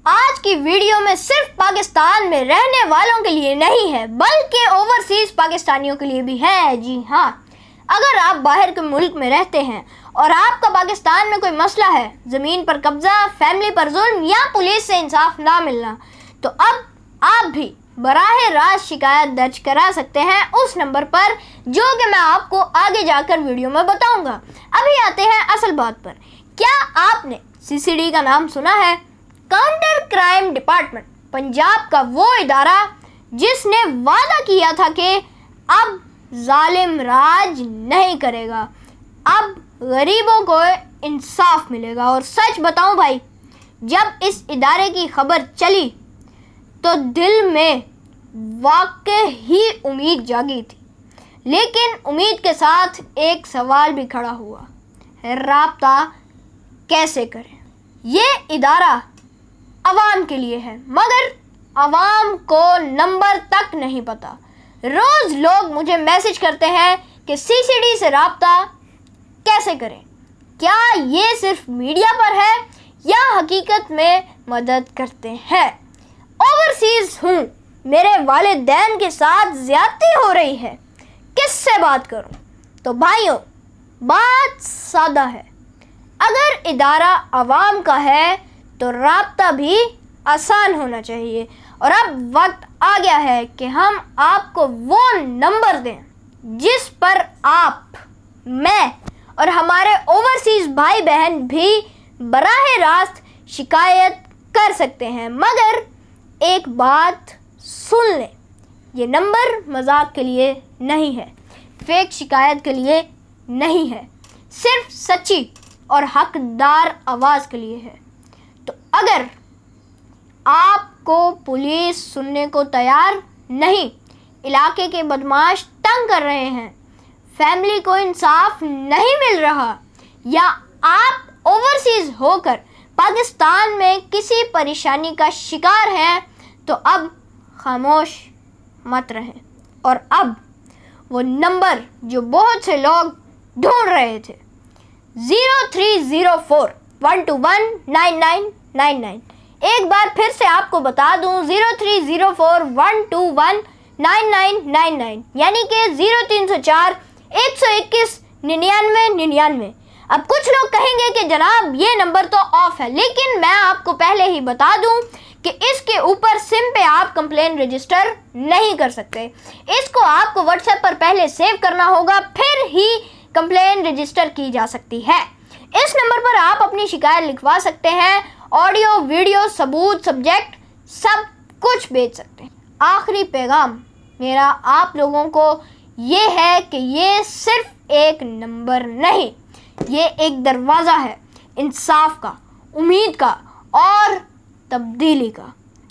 آج کی ویڈیو میں صرف پاکستان میں رہنے والوں کے لیے نہیں ہے بلکہ اوورسیز پاکستانیوں کے لیے بھی ہے۔ جی ہاں، اگر آپ باہر کے ملک میں رہتے ہیں اور آپ کا پاکستان میں کوئی مسئلہ ہے، زمین پر قبضہ، فیملی پر ظلم یا پولیس سے انصاف نہ ملنا، تو اب آپ بھی براہ راست شکایت درج کرا سکتے ہیں اس نمبر پر جو کہ میں آپ کو آگے جا کر ویڈیو میں بتاؤں گا۔ ابھی آتے ہیں اصل بات پر۔ کیا آپ نے CCD کا نام سنا ہے؟ کاؤنٹر کرائم ڈپارٹمنٹ پنجاب کا وہ ادارہ جس نے وعدہ کیا تھا کہ اب ظالم راج نہیں کرے گا، اب غریبوں کو انصاف ملے گا۔ اور سچ بتاؤں بھائی، جب اس ادارے کی خبر چلی تو دل میں واقعی امید جاگی تھی، لیکن امید کے ساتھ ایک سوال بھی کھڑا ہوا، رابطہ کیسے کریں؟ یہ ادارہ عوام کے لیے ہے مگر عوام کو نمبر تک نہیں پتہ۔ روز لوگ مجھے میسج کرتے ہیں کہ CCD سے رابطہ کیسے کریں؟ کیا یہ صرف میڈیا پر ہے یا حقیقت میں مدد کرتے ہیں؟ اوورسیز ہوں، میرے والدین کے ساتھ زیادتی ہو رہی ہے، کس سے بات کروں؟ تو بھائیوں، بات سادہ ہے، اگر ادارہ عوام کا ہے تو رابطہ بھی آسان ہونا چاہیے۔ اور اب وقت آ گیا ہے کہ ہم آپ کو وہ نمبر دیں جس پر آپ، میں اور ہمارے اوورسیز بھائی بہن بھی براہ راست شکایت کر سکتے ہیں۔ مگر ایک بات سن لیں، یہ نمبر مذاق کے لیے نہیں ہے، فیک شکایت کے لیے نہیں ہے، صرف سچی اور حقدار آواز کے لیے ہے۔ تو اگر آپ کو پولیس سننے کو تیار نہیں، علاقے کے بدماش تنگ کر رہے ہیں، فیملی کو انصاف نہیں مل رہا، یا آپ اوورسیز ہو کر پاکستان میں کسی پریشانی کا شکار ہیں، تو اب خاموش مت رہیں۔ اور اب وہ نمبر جو بہت سے لوگ ڈھونڈ رہے تھے، 0304-121-9999، ایک بار پھر سے آپ کو بتا دوں، 0304-121-9999، یعنی کہ 0304-121-9999۔ اب کچھ لوگ کہیں گے کہ جناب یہ نمبر تو آف ہے، لیکن میں آپ کو پہلے ہی بتا دوں کہ اس کے اوپر سم پہ آپ کمپلین رجسٹر نہیں کر سکتے، اس کو آپ کو واٹس ایپ پر پہلے سیو کرنا ہوگا، پھر ہی کمپلین رجسٹر کی جا سکتی ہے۔ اس نمبر پر آپ اپنی شکایت لکھوا سکتے ہیں، آڈیو، ویڈیو، ثبوت، سبجیکٹ سب کچھ بھیج سکتے ہیں۔ آخری پیغام میرا آپ لوگوں کو یہ ہے کہ یہ صرف ایک نمبر نہیں، یہ ایک دروازہ ہے انصاف کا، امید کا اور تبدیلی کا۔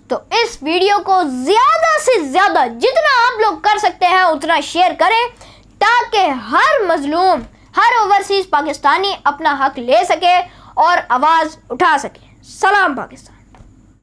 تو اس ویڈیو کو زیادہ سے زیادہ جتنا آپ لوگ کر سکتے ہیں اتنا شیئر کریں تاکہ ہر مظلوم، ہر اوورسیز پاکستانی اپنا حق لے سکے اور آواز اٹھا سکے۔ سلام پاکستان۔